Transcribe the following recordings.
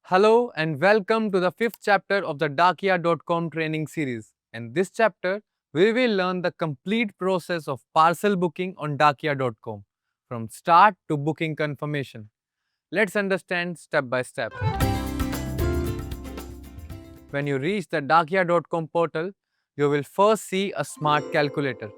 Hello and welcome to the fifth chapter of the Dakia.com training series. In this chapter, we will learn the complete process of parcel booking on Dakia.com from start to booking confirmation. Let's understand step by step. When you reach the Dakia.com portal, you will first see a smart calculator.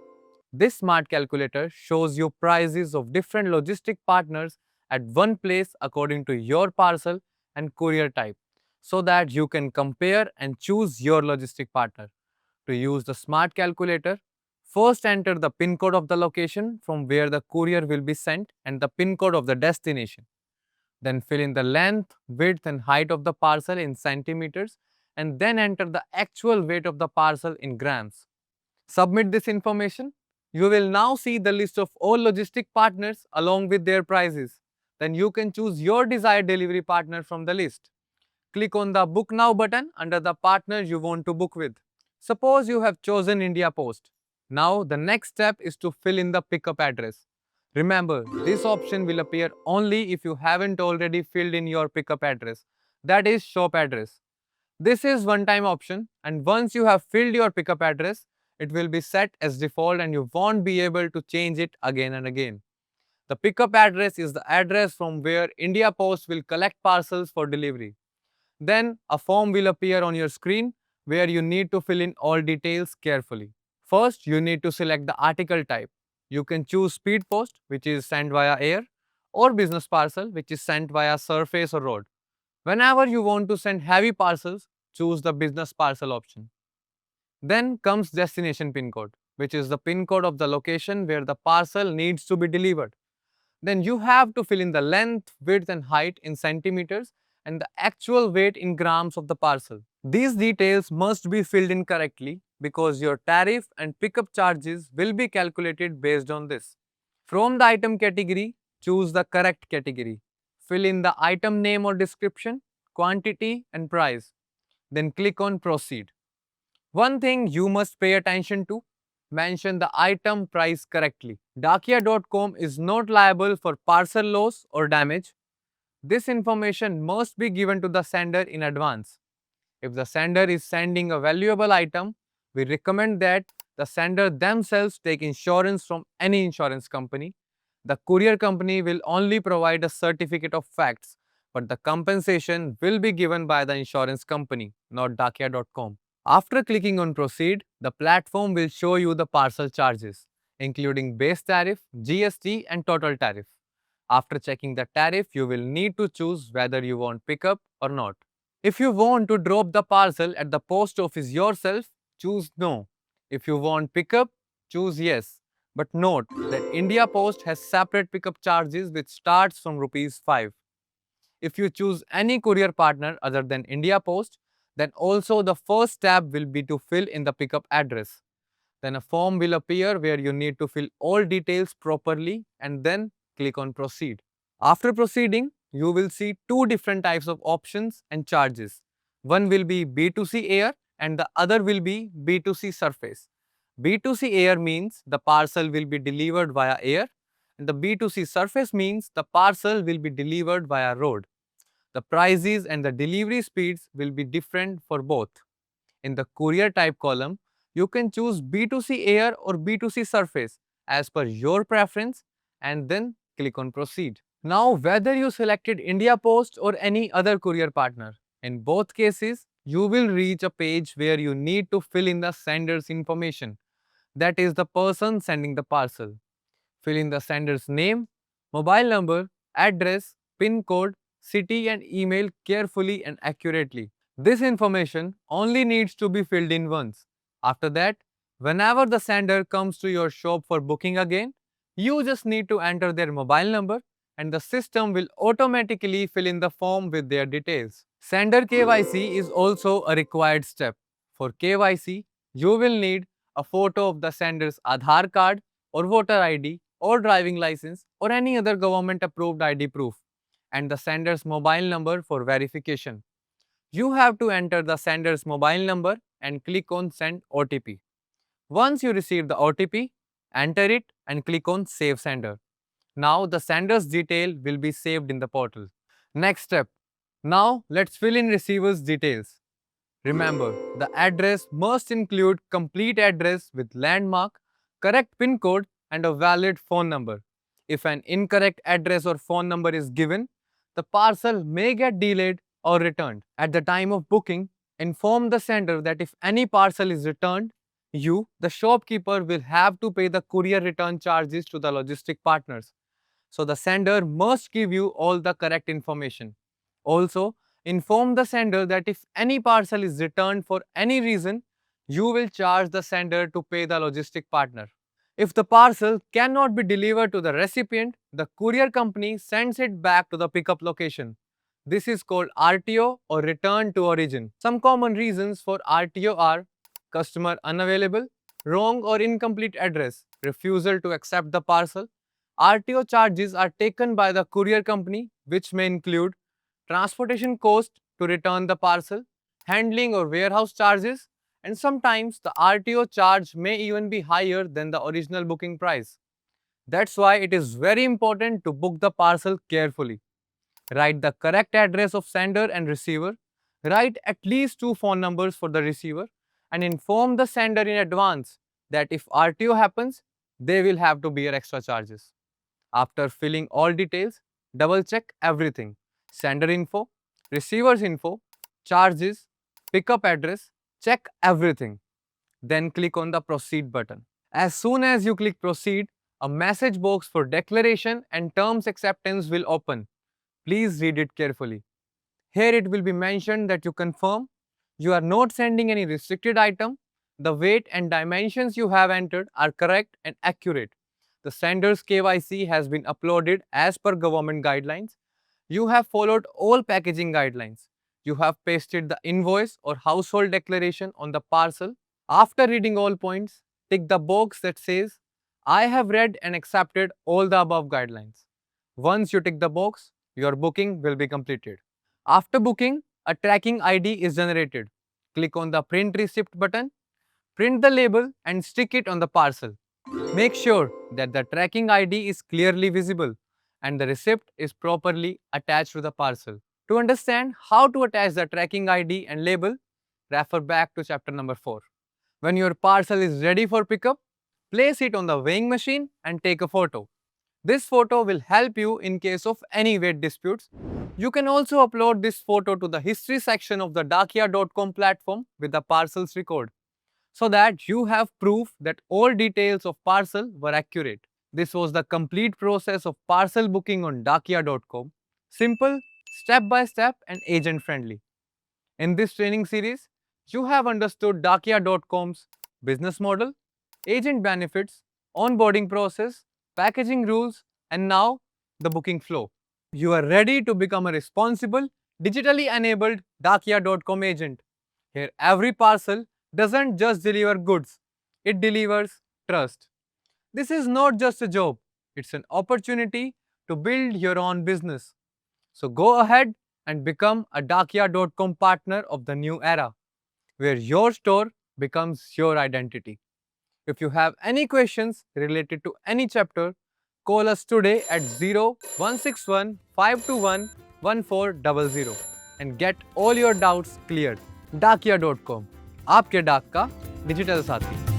This smart calculator shows you prices of different logistic partners at one place according to your parcel and courier type so that you can compare and choose your logistic partner. To use the smart calculator, first enter the pin code of the location from where the courier will be sent and the pin code of the destination. Then fill in the length, width and height of the parcel in centimeters and then enter the actual weight of the parcel in grams. Submit this information. You will now see the list of all logistic partners along with their prices. Then you can choose your desired delivery partner from the list. Click on the Book Now button under the partner you want to book with. Suppose you have chosen India Post. Now the next step is to fill in the pickup address. Remember, this option will appear only if you haven't already filled in your pickup address, that is shop address. This is one-time option and once you have filled your pickup address, it will be set as default and you won't be able to change it again and again. The pickup address is the address from where India Post will collect parcels for delivery. Then a form will appear on your screen where you need to fill in all details carefully. First, you need to select the article type. You can choose speed post, which is sent via air, or business parcel, which is sent via surface or road. Whenever you want to send heavy parcels, choose the business parcel option. Then comes destination pin code, which is the pin code of the location where the parcel needs to be delivered. Then you have to fill in the length, width and height in centimeters and the actual weight in grams of the parcel. These details must be filled in correctly because your tariff and pickup charges will be calculated based on this. From the item category, choose the correct category. Fill in the item name or description, quantity and price. Then click on Proceed. One thing you must pay attention to, mention the item price correctly. Dakia.com is not liable for parcel loss or damage. This information must be given to the sender in advance. If the sender is sending a valuable item, we recommend that the sender themselves take insurance from any insurance company. The courier company will only provide a certificate of facts, but the compensation will be given by the insurance company, not Dakia.com. After clicking on Proceed, the platform will show you the parcel charges, including base tariff, GST, and total tariff. After checking the tariff, you will need to choose whether you want pickup or not. If you want to drop the parcel at the post office yourself, choose No. If you want pickup, choose Yes. But note that India Post has separate pickup charges which starts from Rs 5. If you choose any courier partner other than India Post, then also the first step will be to fill in the pickup address. Then a form will appear where you need to fill all details properly and then click on Proceed. After proceeding, you will see two different types of options and charges. One will be B2C air and the other will be B2C surface. B2C air means the parcel will be delivered via air and the B2C surface means the parcel will be delivered via road. The prices and the delivery speeds will be different for both. In the courier type column, you can choose B2C air or B2C surface as per your preference and then click on Proceed. Now, whether you selected India Post or any other courier partner, in both cases, you will reach a page where you need to fill in the sender's information, that is, the person sending the parcel. Fill in the sender's name, mobile number, address, PIN code, city, and email carefully and accurately. This information only needs to be filled in once. After that, whenever the sender comes to your shop for booking again, you just need to enter their mobile number and the system will automatically fill in the form with their details. Sender KYC is also a required step. For KYC, you will need a photo of the sender's Aadhaar card or voter ID or driving license or any other government approved ID proof and the sender's mobile number for verification. You have to enter the sender's mobile number and click on Send OTP. Once you receive the OTP, enter it and click on Save Sender. Now the sender's detail will be saved in the portal. Next step. Now let's fill in receiver's details. Remember, the address must include complete address with landmark, correct PIN code and a valid phone number. If an incorrect address or phone number is given, the parcel may get delayed or returned. At the time of booking, inform the sender that if any parcel is returned, you, the shopkeeper, will have to pay the courier return charges to the logistic partners. So the sender must give you all the correct information. Also, inform the sender that if any parcel is returned for any reason, you will charge the sender to pay the logistic partner. If the parcel cannot be delivered to the recipient, the courier company sends it back to the pickup location. This is called RTO or return to origin. Some common reasons for RTO are customer unavailable, wrong or incomplete address, refusal to accept the parcel. RTO charges are taken by the courier company, which may include transportation cost to return the parcel, handling or warehouse charges, and sometimes the RTO charge may even be higher than the original booking price. That's why it is very important to book the parcel carefully. Write the correct address of sender and receiver. Write at least 2 phone numbers for the receiver and inform the sender in advance that if RTO happens, they will have to bear extra charges. After filling all details, double check everything: sender info, receiver's info, charges, pickup address, check everything. Then click on the proceed button. As soon as you click proceed, a message box for declaration and terms acceptance will open. Please read it carefully. Here it will be mentioned that you confirm you are not sending any restricted item, the weight and dimensions you have entered are correct and accurate. The sender's KYC has been uploaded as per government guidelines. You have followed all packaging guidelines. You have pasted the invoice or household declaration on the parcel. After reading all points, tick the box that says, I have read and accepted all the above guidelines. Once you tick the box, your booking will be completed. After booking, a tracking ID is generated. Click on the print receipt button, print the label and stick it on the parcel. Make sure that the tracking ID is clearly visible and the receipt is properly attached to the parcel. To understand how to attach the tracking ID and label, refer back to chapter number 4. When your parcel is ready for pickup, place it on the weighing machine and take a photo. This photo will help you in case of any weight disputes. You can also upload this photo to the history section of the Dakia.com platform with the parcel's record, so that you have proof that all details of parcel were accurate. This was the complete process of parcel booking on Dakia.com. Simple, step by step and agent friendly. In this training series, you have understood Dakia.com's business model, agent benefits, onboarding process, packaging rules, and now the booking flow. You are ready to become a responsible, digitally enabled Dakia.com agent. Here, every parcel doesn't just deliver goods, it delivers trust. This is not just a job, it's an opportunity to build your own business. So go ahead and become a Dakia.com partner of the new era, where your store becomes your identity. If you have any questions related to any chapter, call us today at 0161 521 1400 and get all your doubts cleared. Dakia.com, आपके डाक का digital साथी.